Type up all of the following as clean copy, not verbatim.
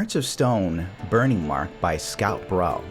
Hearts of Stone burning mark by ScoutBro.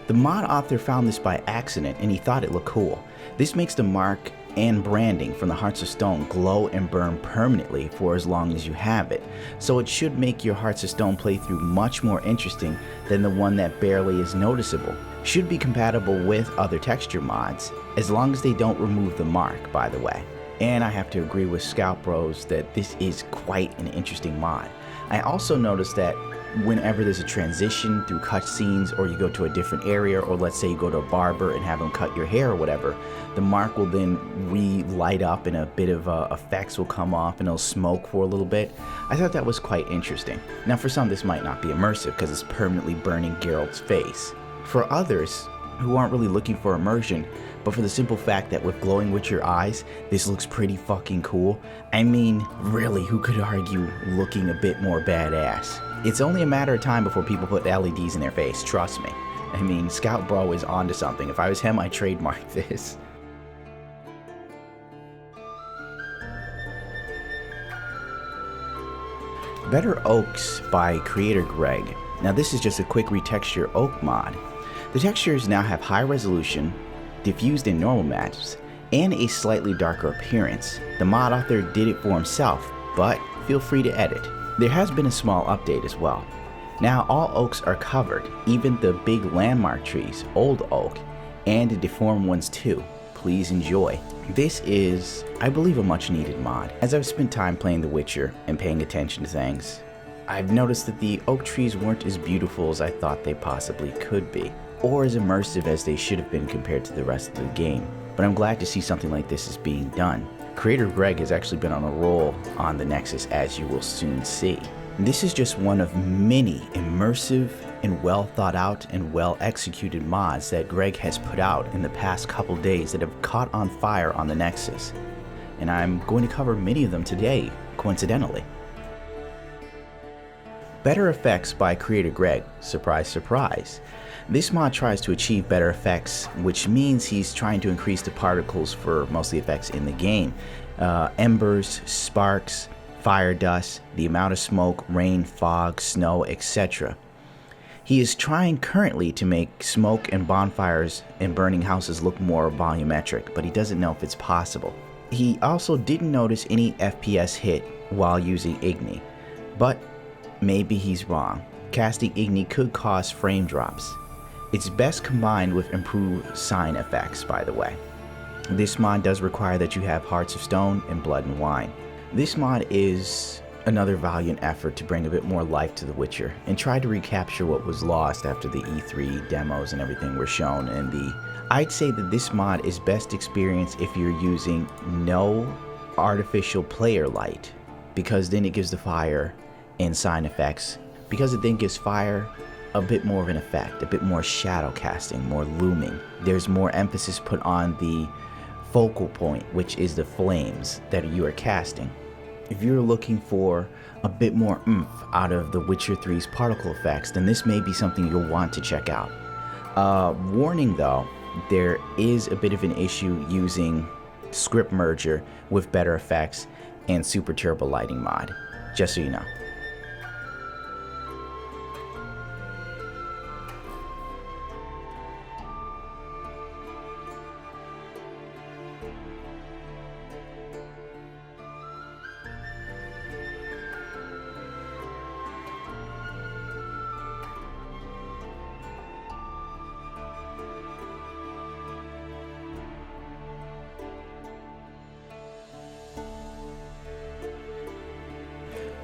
The mod author found this by accident and he thought it looked cool. This makes the mark and branding from the Hearts of Stone glow and burn permanently for as long as you have it, so it should make your Hearts of Stone playthrough much more interesting than the one that barely is noticeable. Should be compatible with other texture mods, as long as they don't remove the mark, by the way. And I have to agree with ScoutBros that this is quite an interesting mod. I also noticed that whenever there's a transition through cutscenes, or you go to a different area, or let's say you go to a barber and have them cut your hair or whatever, the mark will then re-light up and a bit of effects will come off and it'll smoke for a little bit. I thought that was quite interesting. Now for some this might not be immersive because it's permanently burning Geralt's face. For others who aren't really looking for immersion, but for the simple fact that with glowing Witcher eyes, this looks pretty fucking cool. I mean, really, who could argue looking a bit more badass? It's only a matter of time before people put LEDs in their face, trust me. I mean, ScoutBro is onto something. If I was him, I'd trademark this. Better Oaks by CreatorGreg. Now this is just a quick retexture oak mod. The textures now have high resolution, diffused in normal maps, and a slightly darker appearance. The mod author did it for himself, but feel free to edit. There has been a small update as well. Now all oaks are covered, even the big landmark trees, old oak, and the deformed ones too. Please enjoy. This is, I believe, a much needed mod. As I've spent time playing The Witcher and paying attention to things, I've noticed that the oak trees weren't as beautiful as I thought they possibly could be, or as immersive as they should have been compared to the rest of the game. But I'm glad to see something like this is being done. CreatorGreg has actually been on a roll on the Nexus, as you will soon see. This is just one of many immersive and well thought out and well executed mods that Greg has put out in the past couple days that have caught on fire on the Nexus. And I'm going to cover many of them today, coincidentally. Better Effects by CreatorGreg. Surprise, surprise. This mod tries to achieve better effects, which means he's trying to increase the particles for most of the effects in the game. Embers, sparks, fire dust, the amount of smoke, rain, fog, snow, etc. He is trying currently to make smoke and bonfires and burning houses look more volumetric, but he doesn't know if it's possible. He also didn't notice any FPS hit while using Igni, but maybe he's wrong. Casting Igni could cause frame drops. It's best combined with improved sign effects, by the way. This mod does require that you have Hearts of Stone and Blood and Wine. This mod is another valiant effort to bring a bit more life to The Witcher and try to recapture what was lost after the E3 demos and everything were shown. I'd say that this mod is best experienced if you're using no artificial player light, because then it gives the fire and sign effects, because it then gives fire a bit more of an effect, a bit more shadow casting, more looming. There's more emphasis put on the focal point, which is the flames that you are casting. If you're looking for a bit more oomph out of The Witcher 3's particle effects, then this may be something you'll want to check out. Warning though, there is a bit of an issue using script merger with better effects and super turbo lighting mod, just so you know.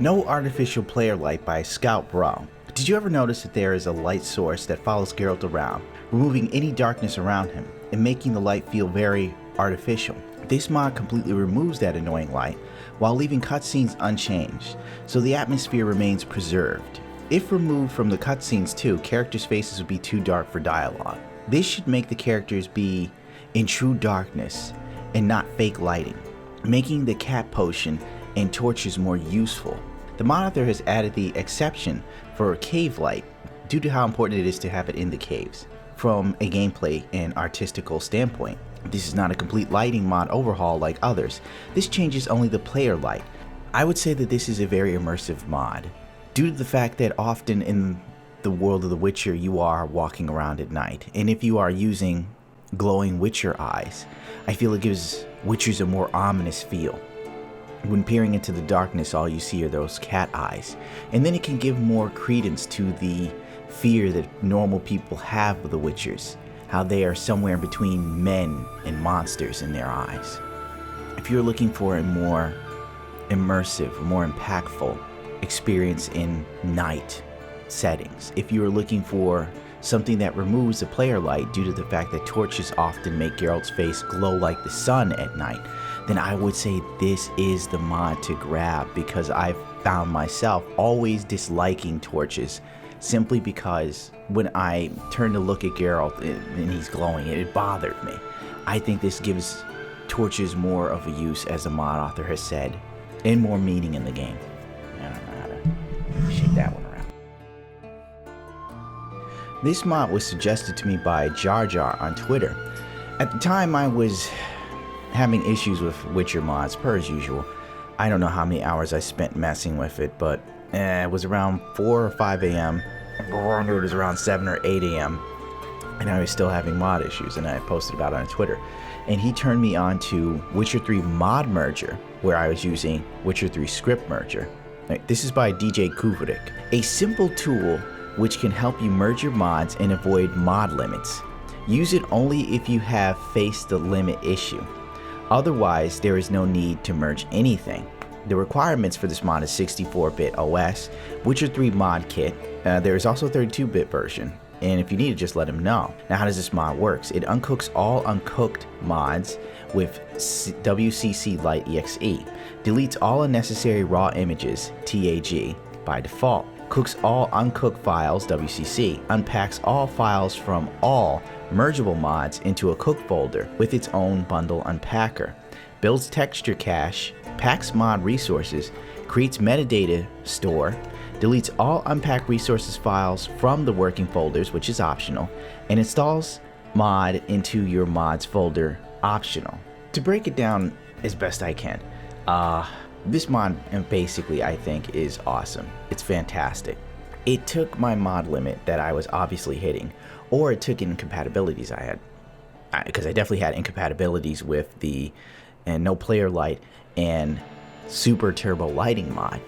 No artificial player light by ScoutBro. Did you ever notice that there is a light source that follows Geralt around, removing any darkness around him and making the light feel very artificial? This mod completely removes that annoying light while leaving cutscenes unchanged, so the atmosphere remains preserved. If removed from the cutscenes too, characters' faces would be too dark for dialogue. This should make the characters be in true darkness and not fake lighting, making the cat potion and torches more useful. The mod author has added the exception for cave light due to how important it is to have it in the caves. From a gameplay and artistical standpoint, this is not a complete lighting mod overhaul like others. This changes only the player light. I would say that this is a very immersive mod. due to the fact that often in the world of The Witcher you are walking around at night, and if you are using glowing Witcher eyes, I feel it gives Witchers a more ominous feel. When peering into the darkness, all you see are those cat eyes, and then it can give more credence to the fear that normal people have of the Witchers, how they are somewhere between men and monsters in their eyes. If you're looking for a more immersive, more impactful experience in night settings, if you are looking for something that removes the player light due to the fact that torches often make Geralt's face glow like the sun at night, then I would say this is the mod to grab, because I've found myself always disliking torches simply because when I turn to look at Geralt and he's glowing, it bothered me. I think this gives torches more of a use, as the mod author has said, and more meaning in the game. I don't know how to shake that one around. This mod was suggested to me by Jar Jar on Twitter. At the time, I was having issues with Witcher mods, per as usual. I don't know how many hours I spent messing with it, but it was around 4 or 5 a.m. Before I knew it was around 7 or 8 a.m. and I was still having mod issues, and I posted about it on Twitter. And he turned me on to Witcher 3 mod merger, where I was using Witcher 3 script merger. This is by DJ Kuvarik, a simple tool which can help you merge your mods and avoid mod limits. Use it only if you have faced the limit issue. Otherwise, there is no need to merge anything. The requirements for this mod is 64-bit OS, Witcher 3 mod kit. There is also a 32-bit version, and if you need it, just let them know. Now, how does this mod work? It uncooks all uncooked mods with WCC Lite EXE, deletes all unnecessary raw images, TAG, by default, cooks all uncooked files, WCC, unpacks all files from all mergeable mods into a cook folder with its own bundle unpacker, builds texture cache, packs mod resources, creates metadata store, deletes all unpacked resources files from the working folders, which is optional, and installs mod into your mods folder, optional. To break it down as best I can, this mod basically I think is awesome. It's fantastic. It took my mod limit that I was obviously hitting, or it took incompatibilities I had, because I definitely had incompatibilities with the no player light and super turbo lighting mod.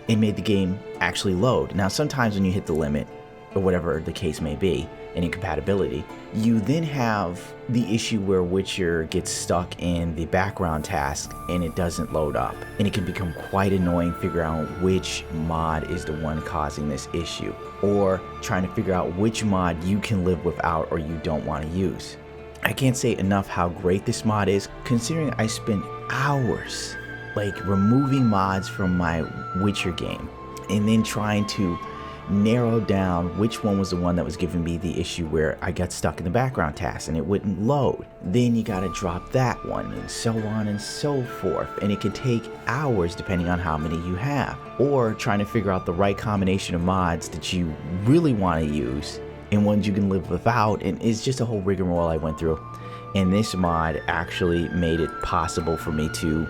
It made the game actually load. Now sometimes when you hit the limit, or whatever the case may be, an incompatibility, you then have the issue where Witcher gets stuck in the background task and it doesn't load up. And it can become quite annoying figuring out which mod is the one causing this issue, or trying to figure out which mod you can live without or you don't want to use. I can't say enough how great this mod is, considering I spent hours like removing mods from my Witcher game and then trying to narrow down which one was the one that was giving me the issue where I got stuck in the background task and it wouldn't load. Then you gotta drop that one, and so on and so forth, and it can take hours depending on how many you have, or trying to figure out the right combination of mods that you really want to use and ones you can live without, and it's just a whole rigmarole I went through. And this mod actually made it possible for me to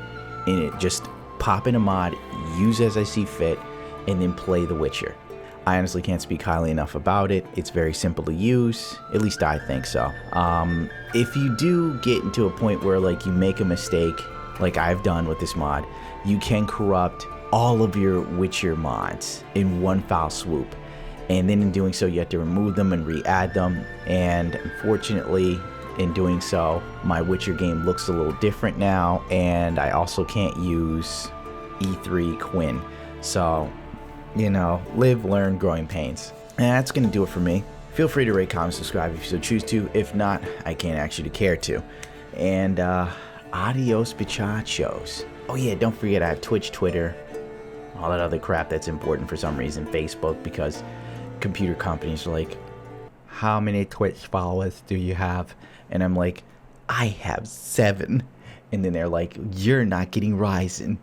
just pop in a mod, use as I see fit, and then play The Witcher. I honestly can't speak highly enough about it. It's very simple to use, at least I think so. If you do get into a point where like you make a mistake, like I've done with this mod, you can corrupt all of your Witcher mods in one foul swoop. And then in doing so, you have to remove them and re-add them. And unfortunately, in doing so, my Witcher game looks a little different now, and I also can't use E3 Quinn. So, you know, live, learn, growing pains. And that's going to do it for me. Feel free to rate, comment, subscribe if you so choose to. If not, I can't ask you to care to. And adios, bichachos. Oh yeah, don't forget I have Twitch, Twitter, all that other crap that's important for some reason, Facebook, because computer companies are like, how many Twitch followers do you have? And I'm like, I have 7. And then they're like, you're not getting Ryzen.